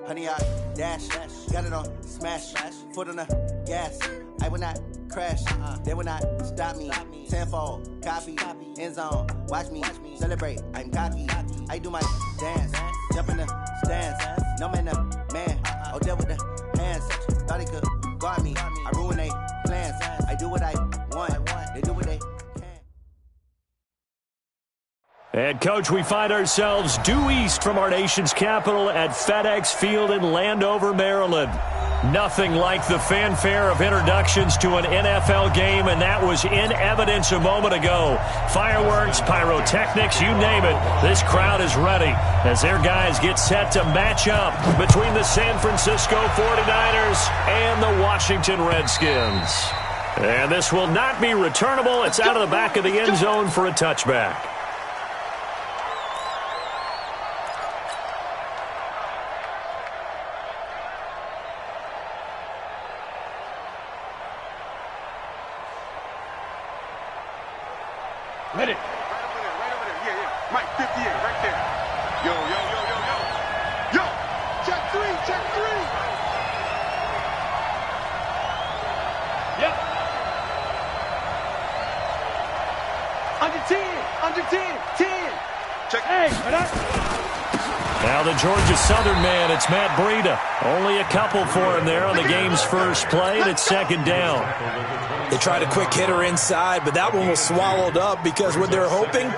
Honey, I dash, got it on smash, foot on the gas. I will not crash, they will not stop me. Tenfold, copy, end zone, watch me celebrate. I'm cocky, I do my dance, jump in the stands. No man, man, oh, deal with the hands. Thought he could guard me, I ruin they plans. I do what I want, they do what they can. And, Coach, we find ourselves due east from our nation's capital at FedEx Field in Landover, Maryland. Nothing like the fanfare of introductions to an NFL game, and that was in evidence a moment ago. Fireworks, pyrotechnics, you name it. This crowd is ready as their guys get set to match up between the San Francisco 49ers and the Washington Redskins. And this will not be returnable. It's out of the back of the end zone for a touchback. Hit it. Right over there. Yeah. Mike, 58, right there. Yo. Yo, check three. Yep. Under 10. Check. Hey, now the Georgia Southern man, it's Matt Breida. Only a couple for him there on the game's first play, and it's second down. They tried a quick hitter inside, but that one was swallowed up because what they're hoping,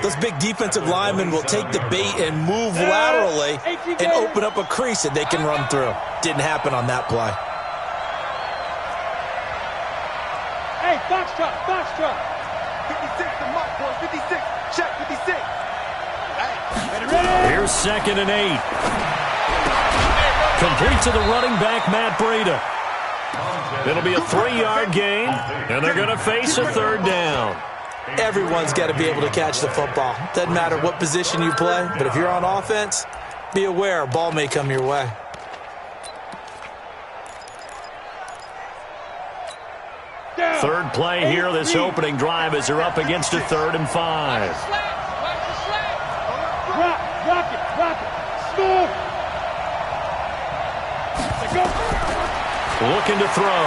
those big defensive linemen will take the bait and move laterally and open up a crease that they can run through. Didn't happen on that play. Hey, Foxtrot. 56 to Mike, boys. 56. Check, 56. Hey, here's 2nd and 8. Complete to the running back, Matt Breida. It'll be a 3-yard gain, and they're going to face a third down. Everyone's got to be able to catch the football. Doesn't matter what position you play, but if you're on offense, be aware a ball may come your way. Third play here, this opening drive, as they're up against a 3rd and 5. Rock it. Score. Looking to throw.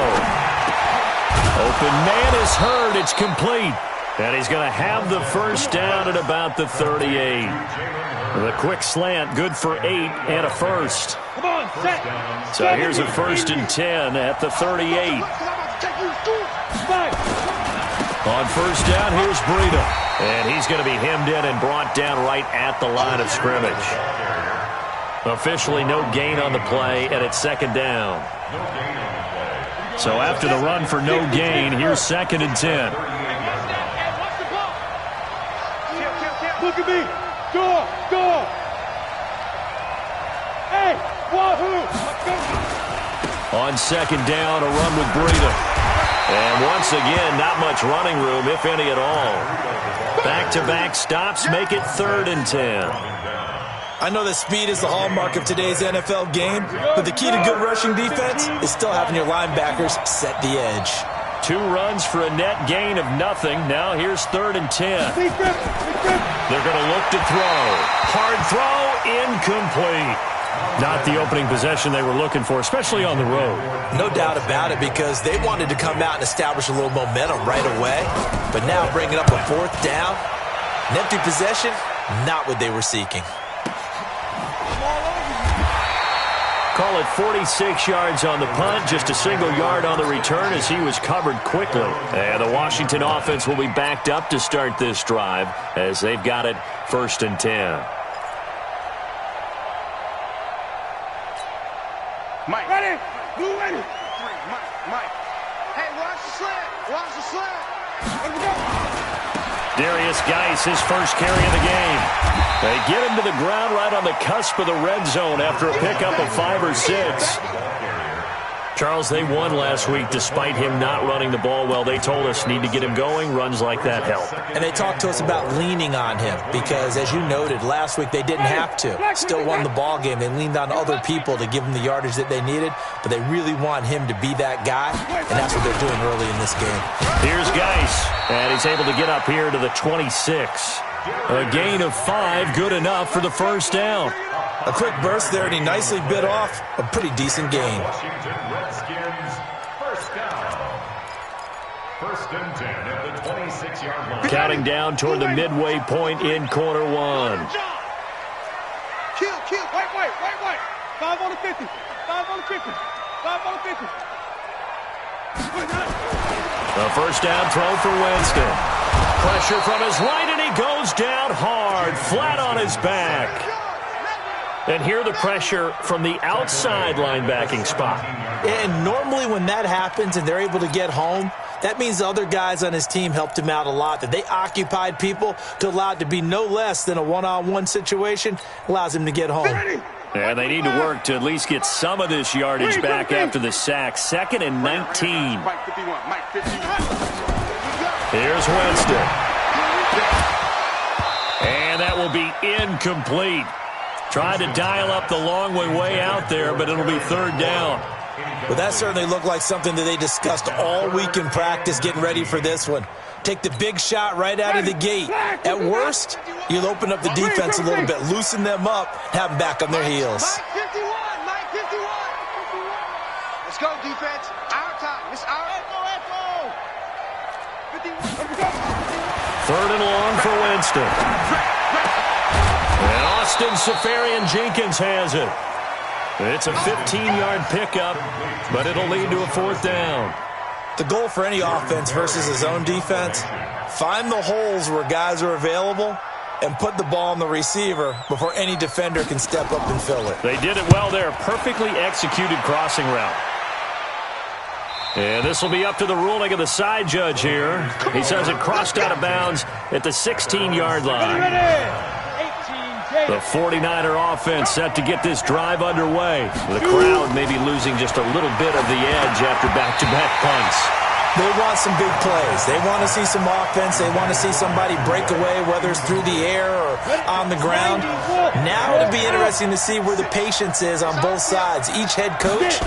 Open man is heard. It's complete. And he's going to have the first down at about the 38. The quick slant, good for 8 and a first. Come on, set. So here's a 1st and 10 at the 38. On first down, here's Breida. And he's going to be hemmed in and brought down right at the line of scrimmage. Officially no gain on the play, and it's second down. So after the run for no gain, here's 2nd and 10. Look at me. Go. Hey, wahoo. On second down, a run with Breida. And once again, not much running room, if any at all. Back-to-back stops make it 3rd and 10. I know that speed is the hallmark of today's NFL game, but the key to good rushing defense is still having your linebackers set the edge. 2 runs for a net gain of nothing. Now here's 3rd and 10. They're going to look to throw. Hard throw, incomplete. Not the opening possession they were looking for, especially on the road. No doubt about it, because they wanted to come out and establish a little momentum right away. But now bringing up a 4th down, an empty possession, not what they were seeking. Call it 46 yards on the punt, just a single yard on the return as he was covered quickly. And the Washington offense will be backed up to start this drive as they've got it 1st and 10. Mike. Ready. Blue ready. 3. Mike. Hey, watch the slant. Here we go. Darius Geis, his first carry of the game. They get him to the ground right on the cusp of the red zone after a pickup of 5 or 6. Charles, they won last week despite him not running the ball well. They told us need to get him going. Runs like that help. And they talked to us about leaning on him because, as you noted, last week they didn't have to. Still won the ball game. They leaned on other people to give them the yardage that they needed, but they really want him to be that guy, and that's what they're doing early in this game. Here's Geis, and he's able to get up here to the 26. A gain of 5, good enough for the first down. A quick burst there, and he nicely bit off a pretty decent gain. Washington Redskins, first down. First and 10 at the 26-yard line. Counting down toward the midway point in quarter one. Kill. Wait. 5 on the 50. 5 on the 50. 5 on the 50. The first down throw for Winston. Pressure from his right, and he goes down hard, flat on his back. And here the pressure from the outside linebacking spot. And normally when that happens and they're able to get home, that means the other guys on his team helped him out a lot, that they occupied people to allow it to be no less than a one-on-one situation, allows him to get home. And they need to work to at least get some of this yardage back after the sack. 2nd and 19. Mike 51. Mike 51. Here's Winston. And that will be incomplete. Tried to dial up the long way out there, but it'll be 3rd down. But that certainly looked like something that they discussed all week in practice getting ready for this one. Take the big shot right out of the gate. At worst, you'll open up the defense a little bit, loosen them up, have them back on their heels. Mike 51. Mike 51. Let's go, defense. Our time. It's our echo. 51. 3rd and long for Winston. And Austin Seferian-Jenkins has it. It's a 15-yard pickup, but it'll lead to a 4th down. The goal for any offense versus his own defense, find the holes where guys are available and put the ball on the receiver before any defender can step up and fill it. They did it well there. Perfectly executed crossing route. And this will be up to the ruling of the side judge here. He says it crossed out of bounds at the 16-yard line. The 49er offense set to get this drive underway. The crowd maybe losing just a little bit of the edge after back-to-back punts. They want some big plays. They want to see some offense. They want to see somebody break away, whether it's through the air or on the ground. Now it'll be interesting to see where the patience is on both sides. Each head coach,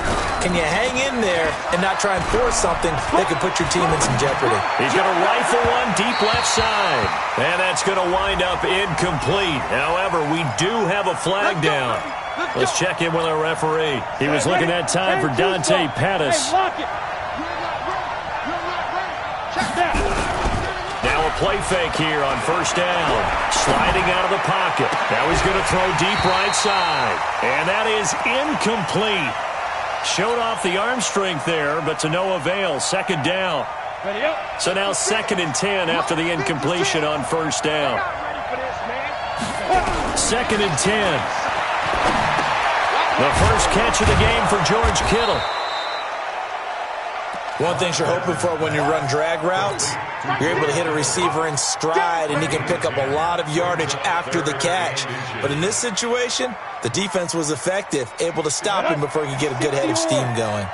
can you hang in there and not try and force something that could put your team in some jeopardy? He's going to rifle one deep left side. And that's going to wind up incomplete. However, we do have a flag down. Let's check in with our referee. He was looking at time for Dante Pettis. Now a play fake here on 1st down. Sliding out of the pocket. Now he's going to throw deep right side. And that is incomplete. Showed off the arm strength there, but to no avail. 2nd down. So now 2nd and 10 after the incompletion on 1st down. 2nd and 10. The first catch of the game for George Kittle. One thing you're hoping for when you run drag routes, you're able to hit a receiver in stride and he can pick up a lot of yardage after the catch. But in this situation, the defense was effective, able to stop him before he could get a good head of steam going.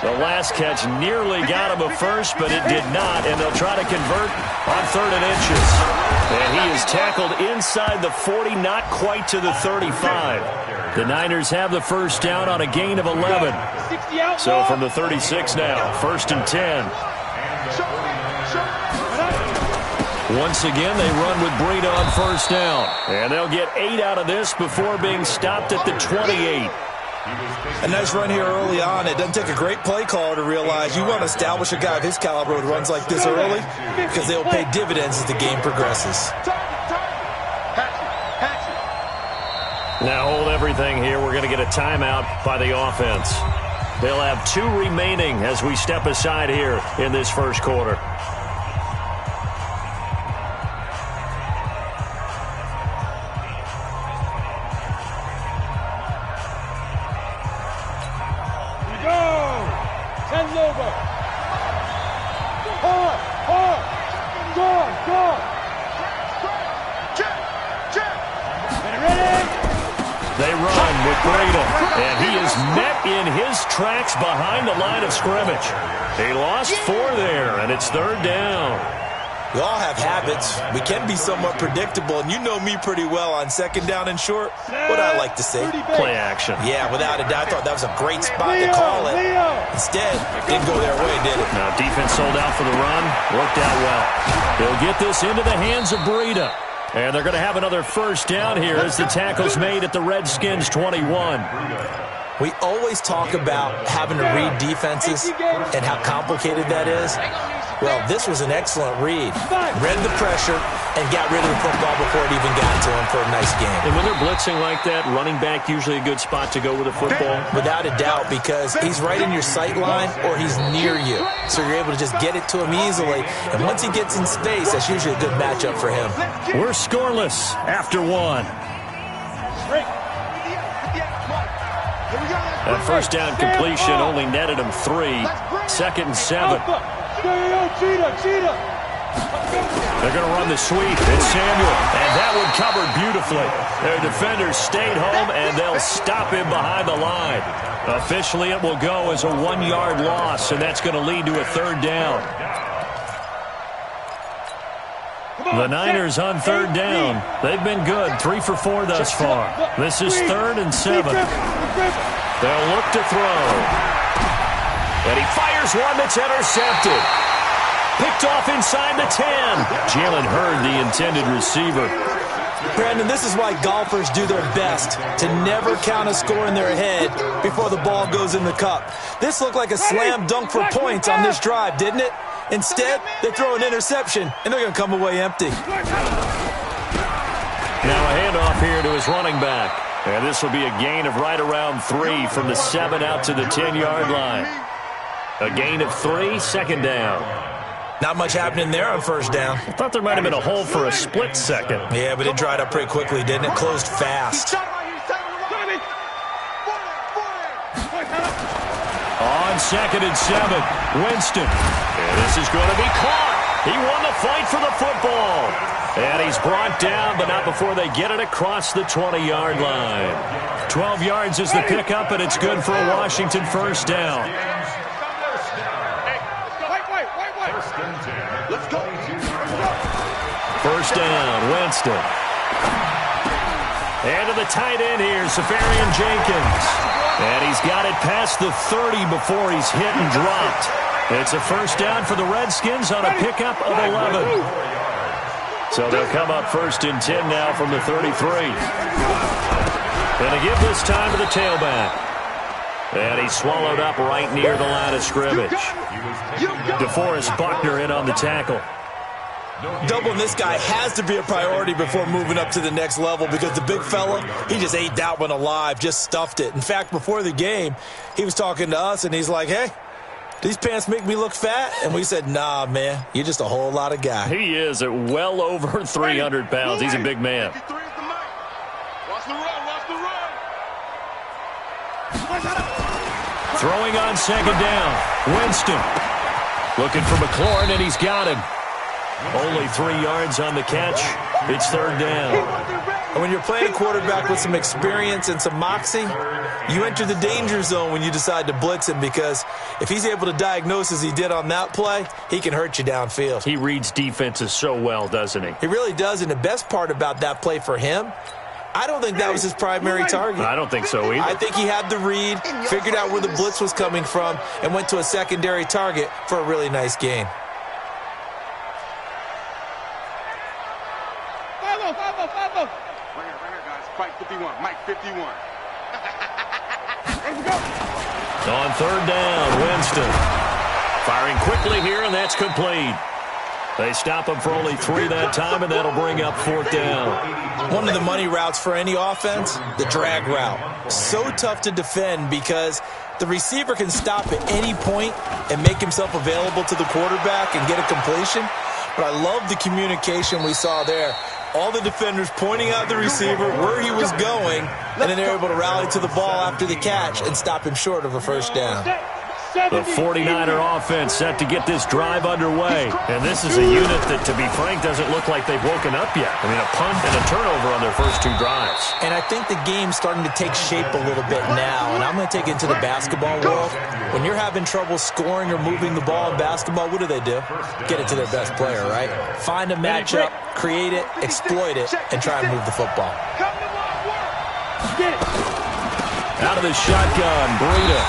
The last catch nearly got him a first, but it did not, and they'll try to convert on 3rd and inches. And he is tackled inside the 40, not quite to the 35. The Niners have the first down on a gain of 11. So from the 36 now, 1st and 10. Once again, they run with Breida on 1st down. And they'll get 8 out of this before being stopped at the 28. A nice run here early on. It doesn't take a great play caller to realize you want to establish a guy of his caliber with runs like this early because they'll pay dividends as the game progresses. Now hold everything here. We're going to get a timeout by the offense. They'll have 2 remaining as we step aside here in this first quarter. They run with Breida, and he is met in his tracks behind the line of scrimmage. He lost 4 there, and it's 3rd down. We all have habits. We can be somewhat predictable, and you know me pretty well on 2nd down and short. What I like to say. Play action. Yeah, without a doubt, I thought that was a great spot to call it. Instead, didn't go their way, did it? Now, defense sold out for the run. Worked out well. They'll get this into the hands of Breida. And they're going to have another first down here as the tackle's made at the Redskins 21. We always talk about having to read defenses and how complicated that is. Well, this was an excellent read. Read the pressure and got rid of the football before it even got to him for a nice game. And when they're blitzing like that, running back usually a good spot to go with the football? Without a doubt, because he's right in your sight line or he's near you. So you're able to just get it to him easily. And once he gets in space, that's usually a good matchup for him. We're scoreless after one. That first down completion only netted him 3. 2nd and 7. They're going to run the sweep. It's Samuel, and that one covered beautifully. Their defenders stayed home, and they'll stop him behind the line. Officially, it will go as a 1-yard loss, and that's going to lead to a 3rd down. The Niners on 3rd down. They've been good, 3 for 4 thus far. This is 3rd and 7. They'll look to throw. And he fires one that's intercepted. Picked off inside the 10. Jalen Hurd, the intended receiver. Brandon, this is why golfers do their best to never count a score in their head before the ball goes in the cup. This looked like a slam dunk for points on this drive, didn't it? Instead, they throw an interception, and they're going to come away empty. Now a handoff here to his running back. And this will be a gain of right around 3 from the 7 out to the 10-yard line. A gain of 3, 2nd down. Not much happening there on 1st down. I thought there might have been a hole for a split second. Yeah, but it dried up pretty quickly, didn't it? Closed fast. On 2nd and 7, Winston. And this is going to be caught. He won the fight for the football. And he's brought down, but not before they get it across the 20-yard line. 12 yards is the pickup, and it's good for a Washington 1st down. First down, Winston. And to the tight end here, Safarian Jenkins. And he's got it past the 30 before he's hit and dropped. It's a first down for the Redskins on a pickup of 11. So they'll come up 1st and 10 now from the 33. Going to give this time to the tailback. And he's swallowed up right near the line of scrimmage. DeForest Buckner in on the tackle. Doubling this guy has to be a priority before moving up to the next level because the big fella, he just ate that one alive, just stuffed it. In fact, before the game, he was talking to us, and he's like, hey, these pants make me look fat? And we said, nah, man, you're just a whole lot of guy. He is at well over 300 pounds. He's a big man. Throwing on 2nd down. Winston looking for McLaurin, and he's got him. Only 3 yards on the catch. It's 3rd down. And when you're playing a quarterback with some experience and some moxie, you enter the danger zone when you decide to blitz him, because if he's able to diagnose as he did on that play, he can hurt you downfield. He reads defenses so well, doesn't he? He really does, and the best part about that play for him, I don't think that was his primary target. I don't think so either. I think he had the read, figured out where the blitz was coming from, and went to a secondary target for a really nice gain. Mike 51. Mike 51. On 3rd down, Winston. Firing quickly here, and that's complete. They stop him for only 3 that time, and that'll bring up 4th down. One of the money routes for any offense, the drag route. So tough to defend because the receiver can stop at any point and make himself available to the quarterback and get a completion. But I love the communication we saw there. All the defenders pointing out the receiver, where he was going, and then they're able to rally to the ball after the catch and stop him short of a 1st down. The 49er offense set to get this drive underway. And this is a unit that, to be frank, doesn't look like they've woken up yet. I mean, a punt and a turnover on their first 2 drives. And I think the game's starting to take shape a little bit now, and I'm going to take it into the basketball world. When you're having trouble scoring or moving the ball in basketball, what do? Get it to their best player, right? Find a matchup, create it, exploit it, and try and move the football. Out of the shotgun, Breida.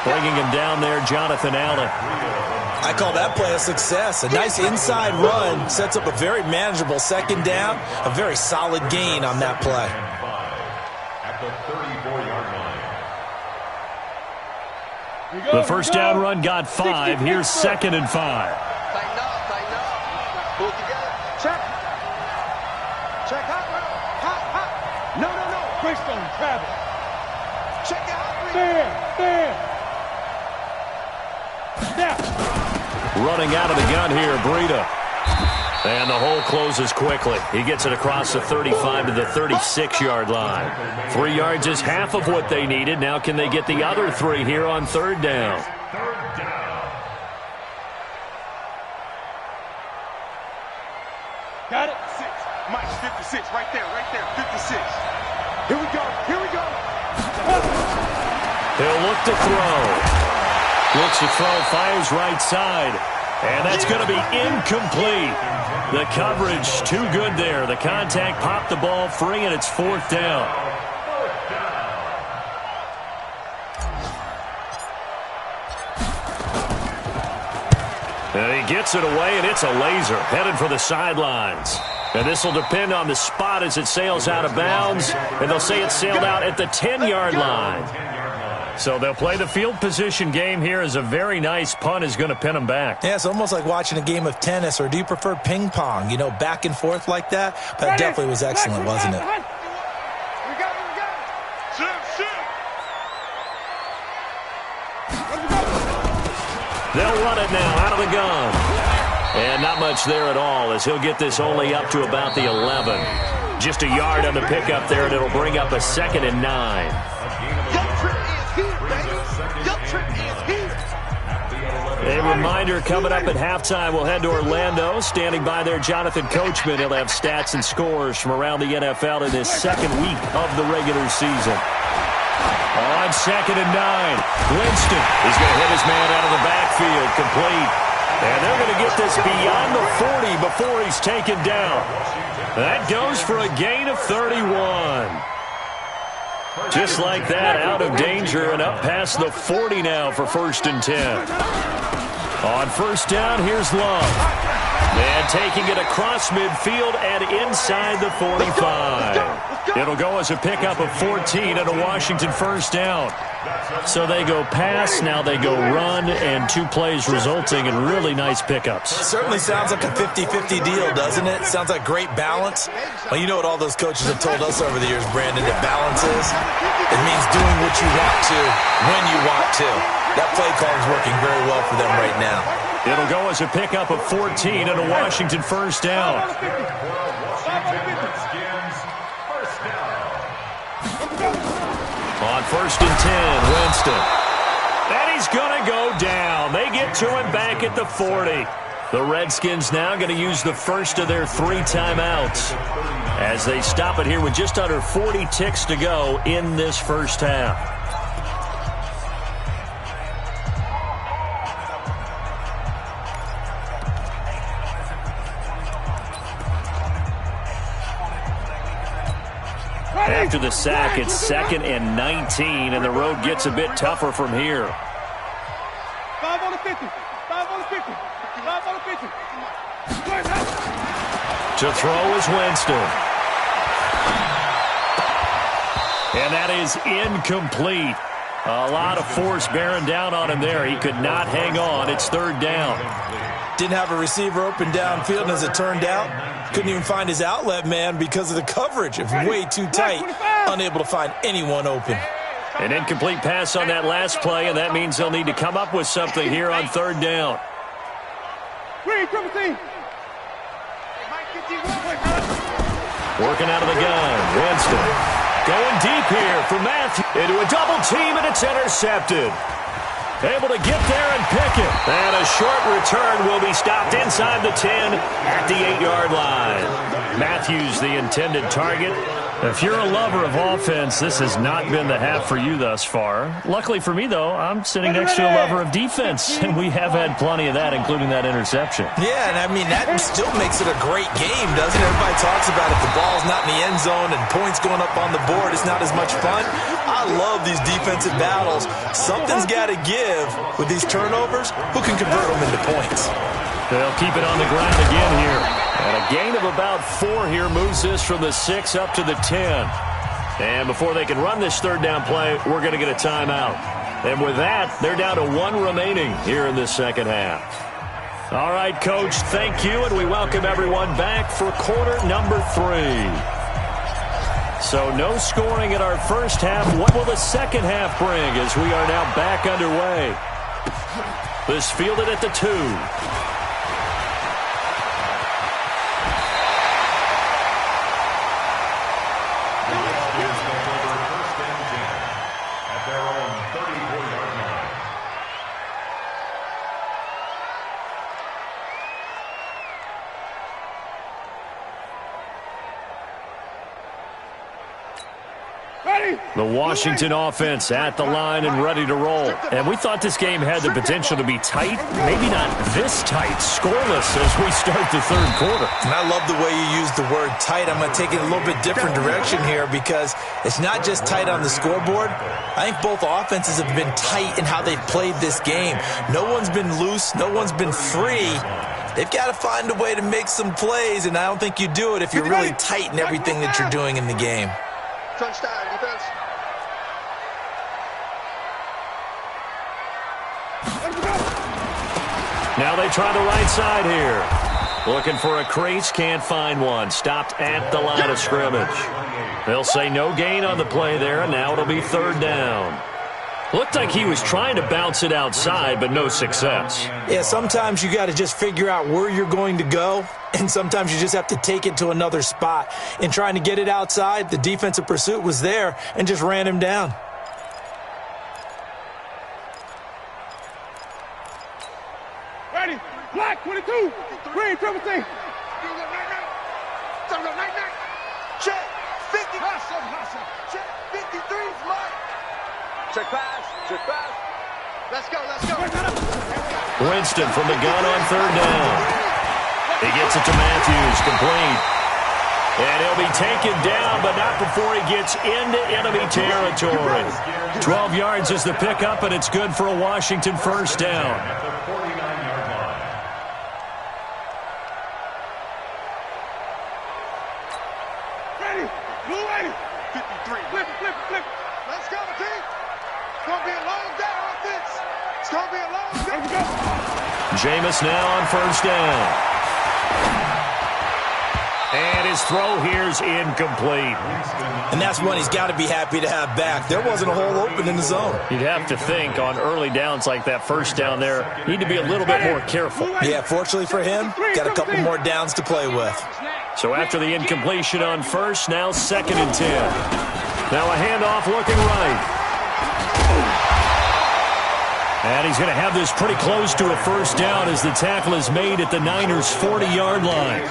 Bringing him down there, Jonathan Allen. I call that play a success. A nice inside run sets up a very manageable second down, a very solid gain on that play. At the 34-yard line. The first down run got 5. Here's 2nd and 5. Tighten up, tighten up. Pull together. Check. Check hot. Hot. No. Greystone, travel. Check out. Stand. Snap. Running out of the gun here, Breida. And the hole closes quickly. He gets it across the 35 to the 36-yard line. 3 yards is half of what they needed. Now can they get the other 3 here on 3rd down? Third down. Got it. 6. Mike's 56. Right there. 56. Here we go. He'll look to throw. Looks to throw, fires right side. And that's going to be incomplete. The coverage too good there. The contact popped the ball free, and it's 4th down. And he gets it away, and it's a laser headed for the sidelines. And this will depend on the spot as it sails out of bounds. And they'll say it sailed out at the 10-yard line. So they'll play the field position game here as a very nice punt is going to pin them back. Yeah, it's almost like watching a game of tennis, or do you prefer ping pong? You know, back and forth like that? That definitely was excellent, wasn't it? We got it. Shoot. They'll run it now out of the gun. And not much there at all as he'll get this only up to about the 11. Just a yard on the pickup there, and it'll bring up a 2nd and 9. A reminder coming up at halftime, we'll head to Orlando. Standing by there, Jonathan Coachman. He'll have stats and scores from around the NFL in his 2nd week of the regular season. On 2nd and 9, Winston is going to hit his man out of the backfield, complete. And they're going to get this beyond the 40 before he's taken down. That goes for a gain of 31. Just like that, out of danger and up past the 40 now for 1st and 10. On 1st down, here's Love. And taking it across midfield and inside the 45. It'll go as a pickup of 14 and a Washington 1st down. So they go pass, now they go run, and 2 plays resulting in really nice pickups. Certainly sounds like a 50-50 deal, doesn't it? Sounds like great balance. Well, you know what all those coaches have told us over the years, Brandon, that balance is? It means doing what you want to, when you want to. That play call is working very well for them right now. It'll go as a pickup of 14 and a Washington 1st down. On 1st and 10, Winston. And he's going to go down. They get to him back at the 40. The Redskins now going to use the first of their 3 timeouts as they stop it here with just under 40 ticks to go in this first half. After the sack, it's 2nd and 19, and the road gets a bit tougher from here. 5 on the 50. 5 on the 50. 5 on the 50. To throw is Winston. And that is incomplete. A lot of force bearing down on him there. He could not hang on. It's 3rd down. Didn't have a receiver open downfield, and as it turned out, couldn't even find his outlet man because of the coverage. It was way too tight, unable to find anyone open. An incomplete pass on that last play, and that means they'll need to come up with something here on 3rd down. Working out of the gun, Winston. Going deep here for Matthew. Into a double team, and it's intercepted. Able to get there and pick it. And a short return will be stopped inside the 10 at the 8-yard line. Matthews, the intended target. If you're a lover of offense, this has not been the half for you thus far. Luckily for me, though, I'm sitting next to a lover of defense, and we have had plenty of that, including that interception. Yeah, and I mean, that still makes it a great game, doesn't it? Everybody talks about if the ball's not in the end zone and points going up on the board, it's not as much fun. I love these defensive battles. Something's got to give with these turnovers. Who can convert them into points? They'll keep it on the ground again here. And a gain of about 4 here moves this from the 6 up to the 10. And before they can run this third down play, we're going to get a timeout. And with that, they're down to 1 remaining here in the second half. All right, Coach, thank you, and we welcome everyone back for quarter number 3. So no scoring in our first half. What will the second half bring as we are now back underway? This fielded at the 2. The Washington offense at the line and ready to roll. And we thought this game had the potential to be tight, maybe not this tight, scoreless as we start the third quarter. And I love the way you use the word tight. I'm going to take it a little bit different direction here because it's not just tight on the scoreboard. I think both offenses have been tight in how they've played this game. No one's been loose. No one's been free. They've got to find a way to make some plays, and I don't think you do it if you're really tight in everything that you're doing in the game. Touchdown, defense. Now they try the right side here. Looking for a crease, can't find one. Stopped at the line of scrimmage. They'll say no gain on the play there, and now it'll be third down. Looked like he was trying to bounce it outside, but no success. Yeah, sometimes you got to just figure out where you're going to go, and sometimes you just have to take it to another spot. In trying to get it outside, the defensive pursuit was there and just ran him down. Ready, black 22, green triple T. Check, 50. Check, 53, Mike. Check pass, check pass. Let's go, let's go. Winston from the gun on third down. He gets it to Matthews, complete. And he'll be taken down, but not before he gets into enemy territory. 12 yards is the pickup, and it's good for a Washington first down. Ready, blue 80. 53. Flip. Let's go, team. It's going to be a long day on this. It's going to be a long day. Let's go. Jameis now on first down. And his throw here's incomplete. And that's one he's got to be happy to have back. There wasn't a hole open in the zone. You'd have to think on early downs like that first down there, need to be a little bit more careful. Yeah, fortunately for him, got a couple more downs to play with. So after the incompletion on first, now 2nd and 10. Now a handoff looking right. And he's going to have this pretty close to a first down as the tackle is made at the Niners' 40-yard line.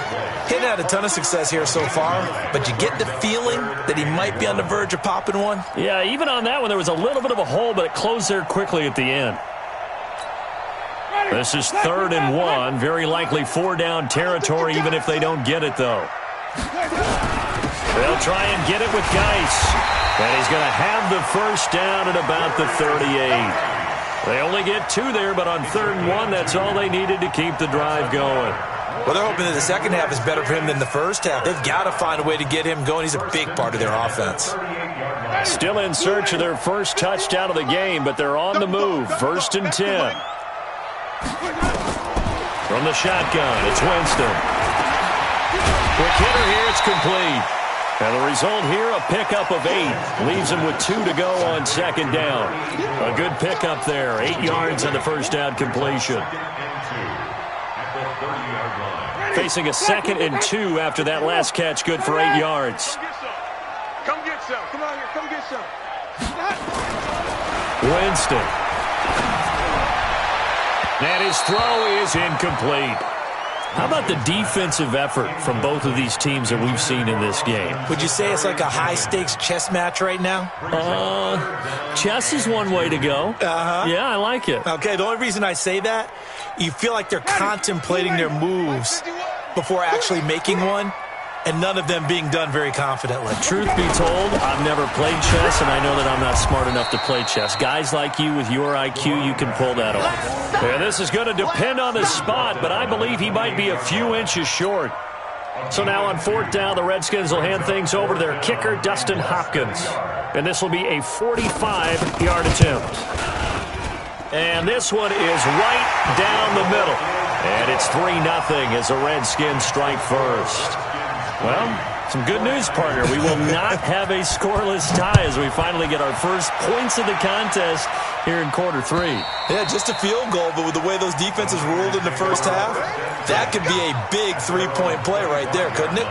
He's had a ton of success here so far, but you get the feeling that he might be on the verge of popping one. Yeah, even on that one, there was a little bit of a hole, but it closed there quickly at the end. This is 3rd and 1. Very likely 4-down territory, even if they don't get it, though. They'll try and get it with Geis. And he's going to have the first down at about the 38. They only get 2 there, but on 3rd and 1, that's all they needed to keep the drive going. Well, they're hoping that the second half is better for him than the first half. They've got to find a way to get him going. He's a big part of their offense. Still in search of their first touchdown of the game, but they're on the move. 1st and 10. From the shotgun, it's Winston. Quick hitter here, it's complete. And the result here, a pickup of 8. Leaves him with 2 to go on 2nd down. A good pickup there. 8 yards on the first down completion. Facing a 2nd and 2 after that last catch, good for 8 yards. Come get some. Come on here, come get some. Winston. And his throw is incomplete. How about the defensive effort from both of these teams that we've seen in this game? Would you say it's like a high-stakes chess match right now? Chess is one way to go. Yeah, I like it. Okay, the only reason I say that, you feel like they're contemplating their moves before actually making one, and none of them being done very confidently. Truth be told, I've never played chess, and I know that I'm not smart enough to play chess. Guys like you with your IQ, you can pull that off. And this is going to depend on the spot, but I believe he might be a few inches short. So now on 4th down, the Redskins will hand things over to their kicker, Dustin Hopkins. And this will be a 45-yard attempt. And this one is right down the middle. And it's 3-0 as the Redskins strike first. Well, some good news, partner. We will not have a scoreless tie as we finally get our first points of the contest here in quarter 3. Yeah, just a field goal, but with the way those defenses ruled in the first half, that could be a big three-point play right there, couldn't it?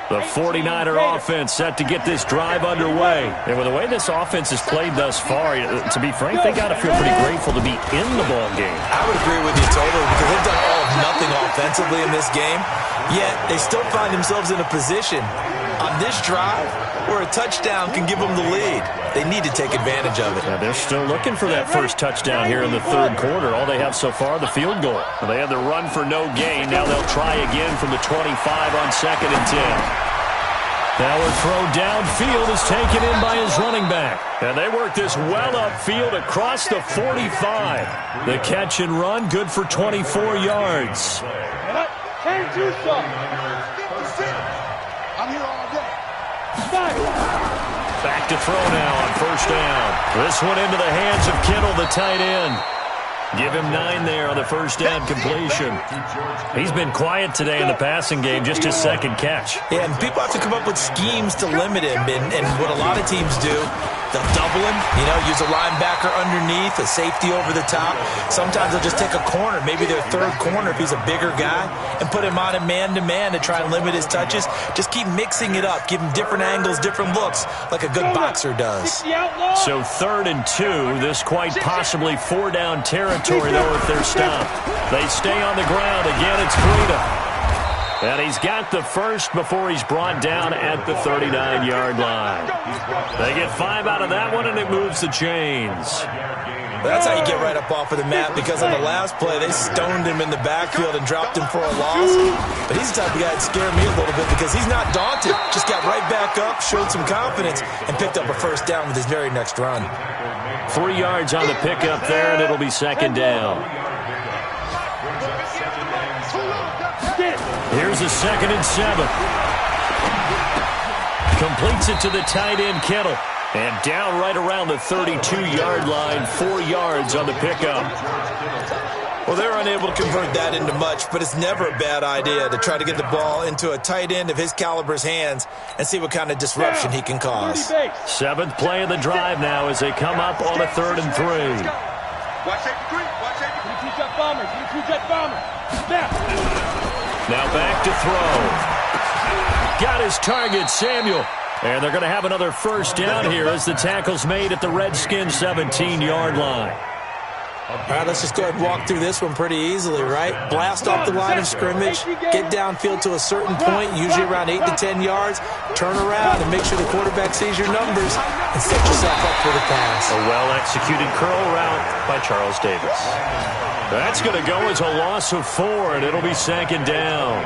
The 49er offense set to get this drive underway. And with the way this offense has played thus far, to be frank, they got to feel pretty grateful to be in the ball game. I would agree with you totally because they've done all of nothing offensively in this game, yet they still find themselves in a position on this drive where a touchdown can give them the lead. They need to take advantage of it. Yeah, they're still looking for that first touchdown here in the third quarter. All they have so far, the field goal. Well, they had the run for no gain. Now they'll try again from the 25 on 2nd and 10. Now a throw downfield is taken in by his running back. And they work this well upfield across the 45. The catch and run, good for 24 yards. Can't do something. I'm here all day. Back to throw now on 1st down. This one into the hands of Kittle, the tight end. Give him 9 there on the 1st down completion. He's been quiet today in the passing game, just his 2nd catch. Yeah, and people have to come up with schemes to limit him. And what a lot of teams do, they'll double him, use a linebacker underneath, a safety over the top. Sometimes they'll just take a corner, maybe their 3rd corner if he's a bigger guy, and put him on a man-to-man to try and limit his touches. Just keep mixing it up, give him different angles, different looks, like a good boxer does. So 3rd and 2, this quite possibly 4-down territory, though, if they're stopped. They stay on the ground. Again, it's Freedom. And he's got the first before he's brought down at the 39-yard line. They get 5 out of that one, and it moves the chains. That's how you get right up off of the mat, because on the last play, they stoned him in the backfield and dropped him for a loss. But he's the type of guy that scared me a little bit because he's not daunted. Just got right back up, showed some confidence, and picked up a 1st down with his very next run. 3 yards on the pickup there, and it'll be 2nd down. Here's a 2nd and 7. Completes it to the tight end, Kittle. And down right around the 32-yard line, 4 yards on the pickup. Well, they're unable to convert that into much, but it's never a bad idea to try to get the ball into a tight end of his caliber's hands and see what kind of disruption he can cause. 7th play of the drive now as they come up on a 3rd and 3. Watch safety 3. Watch safety 3. Two jet bombers. Two jet bombers. Now back to throw. Got his target, Samuel. And they're going to have another 1st down here as the tackle's made at the Redskins' 17-yard line. All right, let's just go ahead and walk through this one pretty easily, right? Blast off the line of scrimmage, get downfield to a certain point, usually around 8 to 10 yards, turn around and make sure the quarterback sees your numbers and set yourself up for the pass. A well-executed curl route by Charles Davis. That's going to go as a loss of 4, and it'll be 2nd down.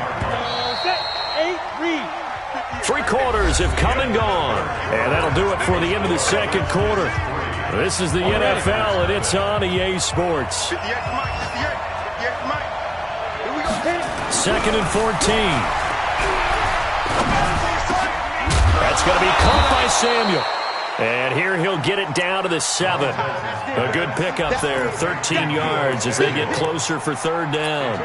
3 quarters have come and gone, and that'll do it for the end of the 2nd quarter. This is the NFL, and it's on EA Sports. 2nd and 14. That's going to be caught by Samuel. And here he'll get it down to the 7. A good pickup there, 13 yards as they get closer for 3rd down.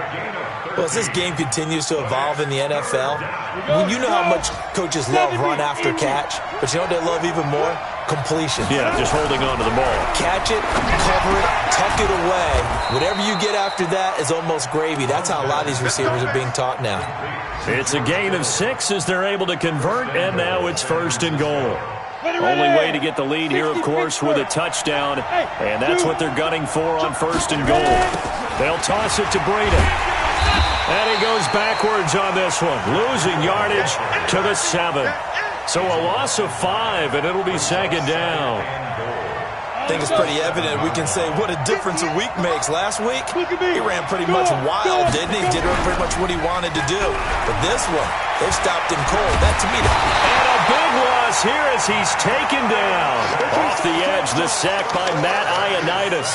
Well, as this game continues to evolve in the NFL, you know how much coaches love run after catch, but you know what they love even more? Completion. Yeah, just holding on to the ball. Catch it, cover it, tuck it away. Whatever you get after that is almost gravy. That's how a lot of these receivers are being taught now. It's a gain of 6 as they're able to convert, and now it's 1st and goal. Only way to get the lead here, of course, with a touchdown. And that's what they're gunning for on 1st and goal. They'll toss it to Breida. And he goes backwards on this one, losing yardage to the 7. So a loss of 5, and it'll be 2nd down. I think it's pretty evident. We can say what a difference a week makes. Last week, he ran pretty much wild, didn't he? Did pretty much what he wanted to do. But this one, they stopped him cold. That to me. And a big loss here as he's taken down. Off the edge, the sack by Matt Ioannidis.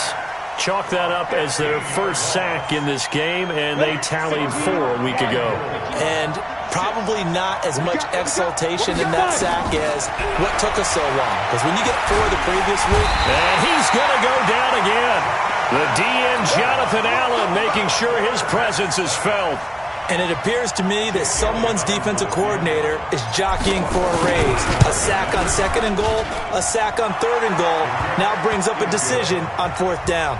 Chalk that up as their first sack in this game, and they tallied 4 a week ago. And probably not as much exultation in that sack as what took us so long. Because when you get 4 the previous week. And he's going to go down again. The DN, Jonathan Allen, making sure his presence is felt. And it appears to me that someone's defensive coordinator is jockeying for a raise. A sack on 2nd and goal, a sack on 3rd and goal, now brings up a decision on 4th down.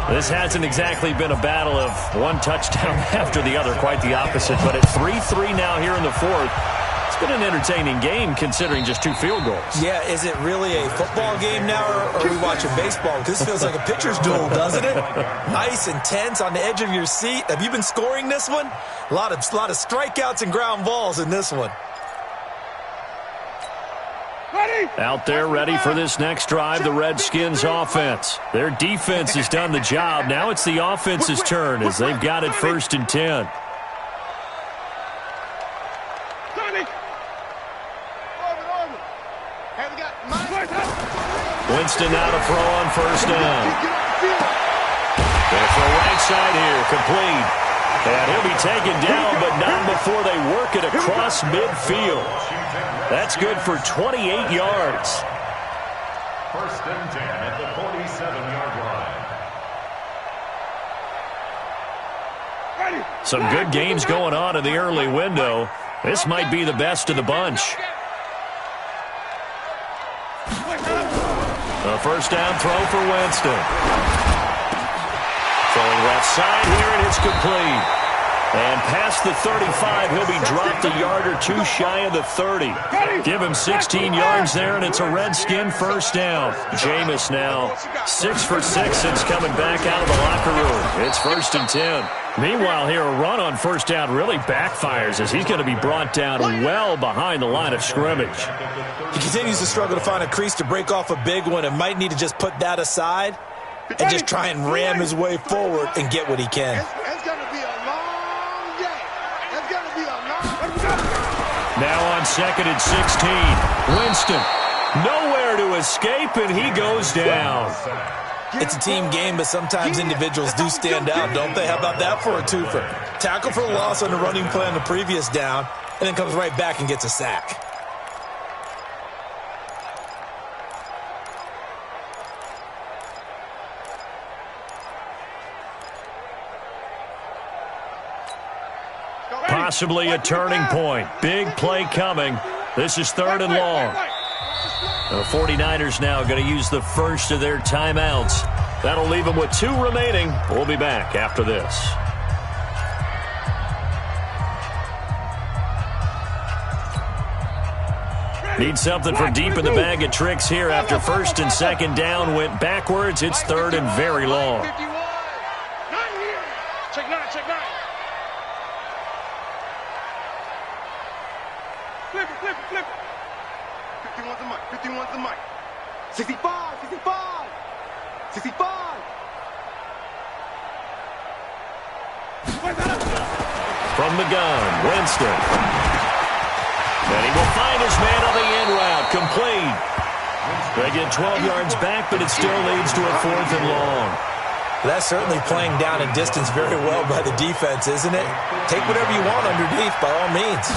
This hasn't exactly been a battle of one touchdown after the other, quite the opposite. But at 3-3 now here in the 4th, it's been an entertaining game considering just 2 field goals. Yeah, is it really a football game now, or are we watching baseball? This feels like a pitcher's duel, doesn't it? Nice and tense on the edge of your seat. Have you been scoring this one? A lot of strikeouts and ground balls in this one. Out there ready for this next drive, the Redskins offense. Their defense has done the job. Now it's the offense's turn as they've got it 1st and 10. Winston now to throw on 1st down. They'll throw right side here, complete. And he'll be taken down, but not before they work it across midfield. That's good for 28 yards. 1st and 10 at the 47-yard line. Some good games going on in the early window. This might be the best of the bunch. A 1st down throw for Winston. Throwing left side here, and it's complete. And past the 35, he'll be dropped a yard or 2 shy of the 30. Give him 16 yards there, and it's a Redskin 1st down. Jameis now 6 for 6 since coming back out of the locker room. It's 1st and 10. Meanwhile, here a run on 1st down really backfires as he's going to be brought down well behind the line of scrimmage. He continues to struggle to find a crease to break off a big one and might need to just put that aside and just try and ram his way forward and get what he can. It's going to be a long day. It's going to be a long. Now on 2nd and 16. Winston nowhere to escape, and he goes down. It's a team game, but sometimes individuals do stand out, don't they? How about that for a twofer? Tackle for loss on the running play on the previous down, and then comes right back and gets a sack. Possibly a turning point. Big play coming. This is 3rd and long. The 49ers now going to use the first of their timeouts. That'll leave them with 2 remaining. We'll be back after this. Need something for deep in the bag of tricks here after 1st and 2nd down went backwards. It's 3rd and very long. Check 9, check 9. Flip it, flip it, flip it. 51's the mic, 51's the mic. 65, 65, 65. From the gun, Winston. And he will find his man on the end route, complete. They get 12 yards back, but it still leads to a 4th and long. That's certainly playing down and distance very well by the defense, isn't it? Take whatever you want underneath, by all means.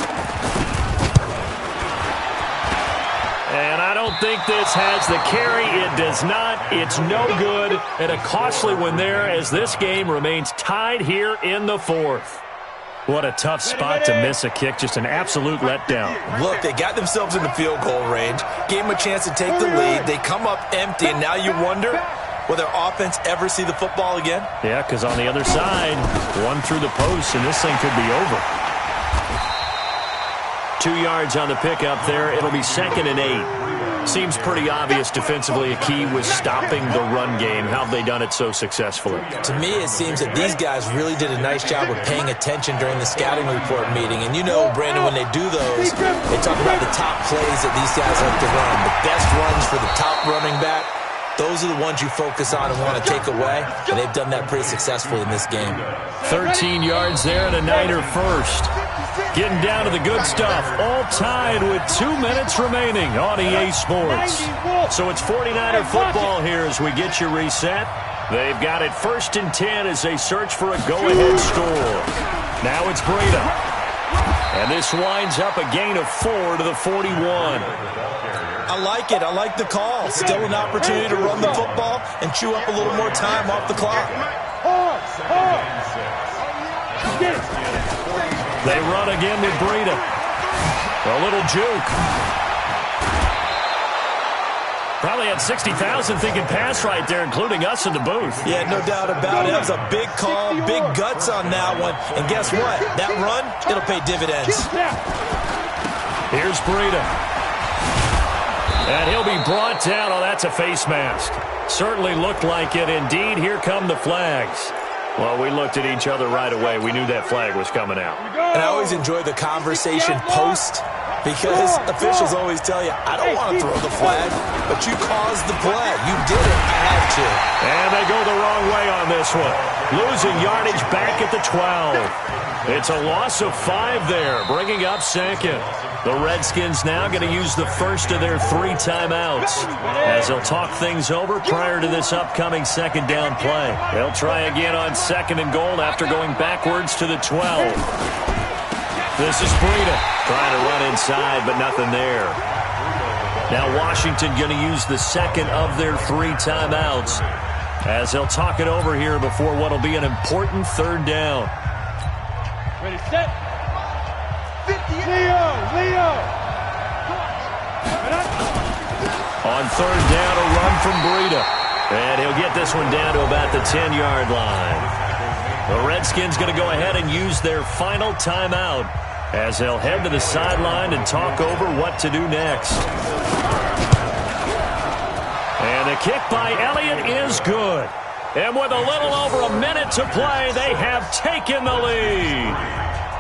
And I don't think this has the carry. It does not. It's no good. And a costly one there as this game remains tied here in the 4th. What a tough spot to miss a kick. Just an absolute letdown. Look, they got themselves in the field goal range, gave them a chance to take the lead. They come up empty, and now you wonder, will their offense ever see the football again? Yeah, because on the other side, one through the post, and this thing could be over. 2 yards on the pickup there. It'll be 2nd and 8. Seems pretty obvious defensively a key was stopping the run game. How have they done it so successfully? To me, it seems that these guys really did a nice job of paying attention during the scouting report meeting. And you know, Brandon, when they do those, they talk about the top plays that these guys like to run. The best runs for the top running back. Those are the ones you focus on and want to take away, and they've done that pretty successfully in this game. 13 yards there and a Niner first. Getting down to the good stuff. All tied with 2 minutes remaining on EA Sports. So it's 49er football here as we get you reset. They've got it 1st and 10 as they search for a go-ahead score. Now it's Breida. And this winds up a gain of 4 to the 41. I like it. I like the call. Still an opportunity to run the football and chew up a little more time off the clock. They run again with Breida. A little juke. Probably had 60,000 thinking pass right there, including us in the booth. Yeah, no doubt about it. That was a big call, big guts on that one. And guess what? That run, it'll pay dividends. Here's Breida. And he'll be brought down. Oh, that's a face mask. Certainly looked like it. Indeed, here come the flags. Well, we looked at each other right away. We knew that flag was coming out. And I always enjoy the conversation post because officials always tell you, I don't want to throw the flag, but you caused the play. You did it. I had to. And they go the wrong way on this one. Losing yardage back at the 12. It's a loss of 5 there, bringing up 2nd. The Redskins now going to use the first of their 3 timeouts as they'll talk things over prior to this upcoming 2nd down play. They'll try again on 2nd and goal after going backwards to the 12. This is Breida trying to run inside, but nothing there. Now Washington going to use the 2nd of their 3 timeouts as they'll talk it over here before what will be an important 3rd down. Ready, set. Leo. On 3rd down, a run from Breida. And he'll get this one down to about the 10-yard line. The Redskins going to go ahead and use their final timeout as they'll head to the sideline and talk over what to do next. And the kick by Elliott is good. And with a little over a minute to play, they have taken the lead.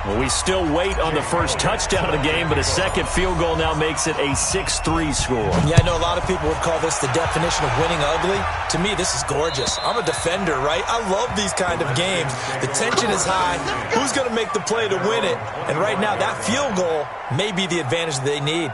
Well, we still wait on the first touchdown of the game, but a 2nd field goal now makes it a 6-3 score. Yeah, I know a lot of people would call this the definition of winning ugly. To me, this is gorgeous. I'm a defender, right? I love these kind of games. The tension is high. Who's going to make the play to win it? And right now, that field goal may be the advantage that they need.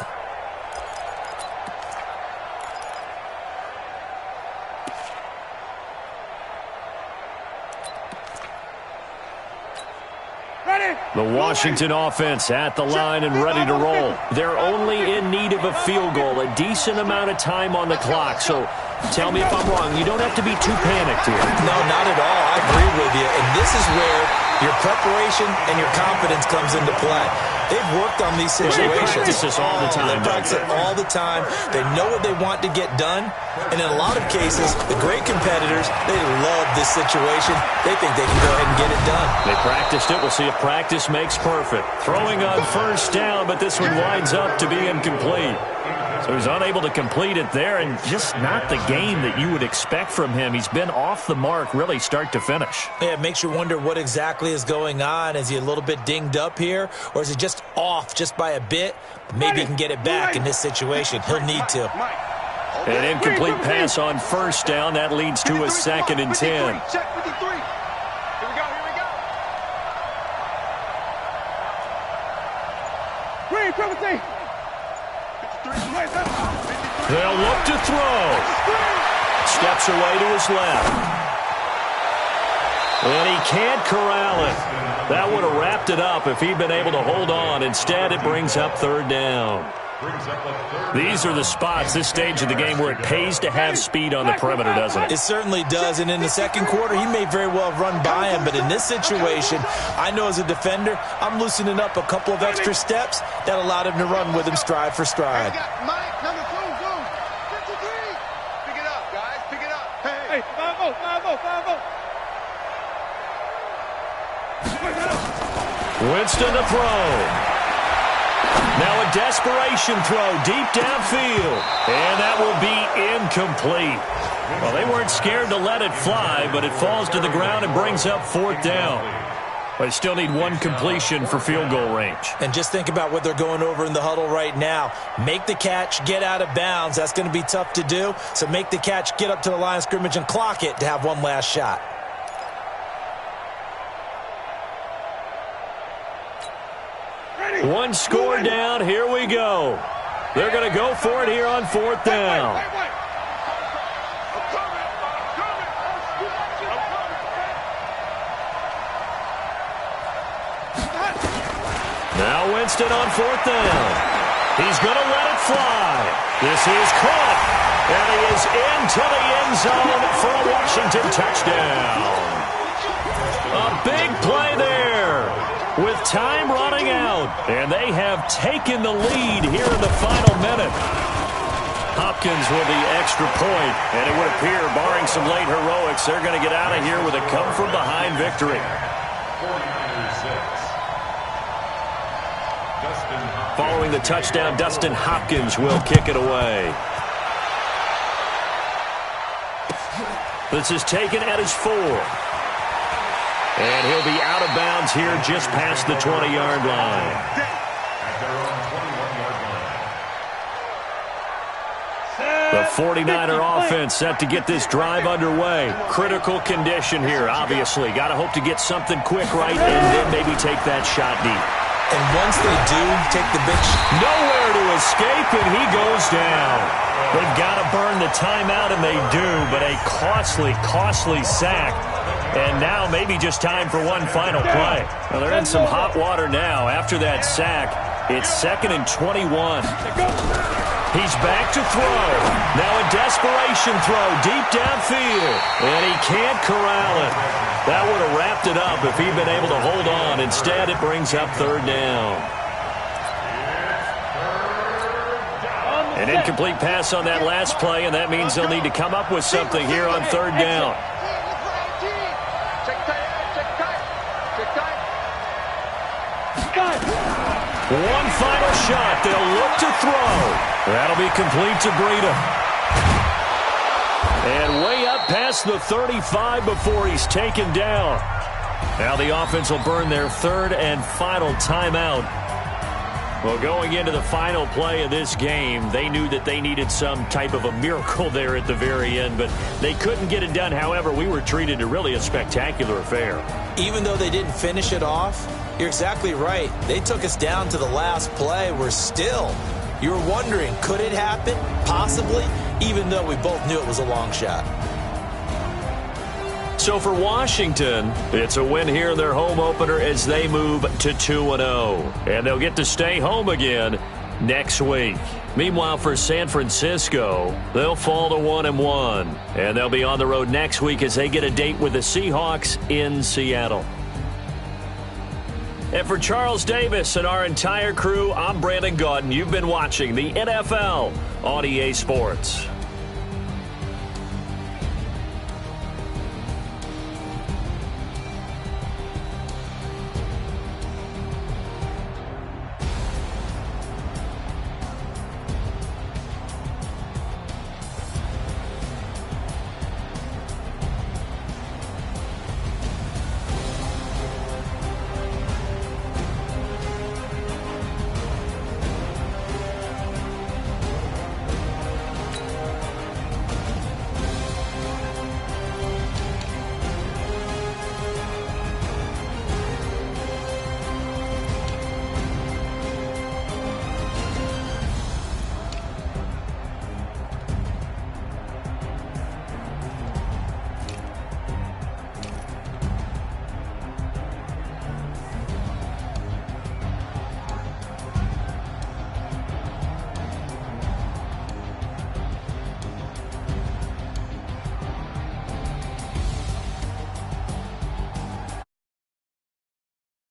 The Washington offense at the line and ready to roll. They're only in need of a field goal, a decent amount of time on the clock. So tell me if I'm wrong. You don't have to be too panicked here. No, not at all. I agree with you. And this is where your preparation and your confidence comes into play. They've worked on these situations. They practice this all the time. They practice it all the time. They know what they want to get done. And in a lot of cases, the great competitors, they love this situation. They think they can go ahead and get it done. They practiced it. We'll see if practice makes perfect. Throwing on 1st down, but this one winds up to be incomplete. So he's unable to complete it there, and just not the game that you would expect from him. He's been off the mark really start to finish. Yeah, it makes you wonder what exactly is going on. Is he a little bit dinged up here, or is he just off just by a bit? Maybe he can get it back in this situation. He'll need to. An incomplete pass on 1st down. That leads to a 2nd and 10. Check 53. Here we go. Green, penalty. They'll look to throw. Steps away to his left. And he can't corral it. That would have wrapped it up if he'd been able to hold on. Instead, it brings up 3rd down. These are the spots, this stage of the game, where it pays to have speed on the perimeter, doesn't it? It certainly does, and in the 2nd quarter, he may very well run by him, but in this situation, I know as a defender, I'm loosening up a couple of extra steps that allowed him to run with him stride for stride. Mike, number 2, 53. Pick it up, guys, pick it up. Hey, 5-0. Winston to throw. Now a desperation throw deep downfield. And that will be incomplete. Well, they weren't scared to let it fly, but it falls to the ground and brings up 4th down. They still need one completion for field goal range. And just think about what they're going over in the huddle right now. Make the catch, get out of bounds. That's going to be tough to do. So make the catch, get up to the line of scrimmage, and clock it to have one last shot. One score down. Here we go. They're going to go for it here on 4th down. Now Winston on 4th down. He's going to let it fly. This is caught. And he is into the end zone for a Washington touchdown. A big play there with time running out. And they have taken the lead here in the final minute. Hopkins with the extra point. And it would appear, barring some late heroics, they're going to get out of here with a come-from-behind victory. Following the touchdown, Dustin Hopkins will kick it away. This is taken at his 4. And he'll be out of bounds here just past the 20-yard line. The 49er offense set to get this drive underway. Critical condition here, obviously. Got to hope to get something quick right and then maybe take that shot deep. And once they do take the big shot, nowhere to escape, and he goes down. They've got to burn the timeout, and they do, but a costly, costly sack. And now maybe just time for one final play. Well, they're in some hot water now. After that sack, it's 2nd and 21. He's back to throw. Now a desperation throw deep downfield. And he can't corral it. That would have wrapped it up if he'd been able to hold on. Instead, it brings up 3rd down. An incomplete pass on that last play, and that means they'll need to come up with something here on 3rd down. One final shot. They'll look to throw. That'll be complete to Breida. And way up past the 35 before he's taken down. Now the offense will burn their 3rd and final timeout. Well, going into the final play of this game, they knew that they needed some type of a miracle there at the very end, but they couldn't get it done. However, we were treated to really a spectacular affair. Even though they didn't finish it off, you're exactly right. They took us down to the last play. We're still, you were wondering, could it happen? Possibly, even though we both knew it was a long shot. So for Washington, it's a win here in their home opener as they move to 2-0. And they'll get to stay home again next week. Meanwhile, for San Francisco, they'll fall to 1-1. And they'll be on the road next week as they get a date with the Seahawks in Seattle. And for Charles Davis and our entire crew, I'm Brandon Gaudin. You've been watching the NFL on EA Sports.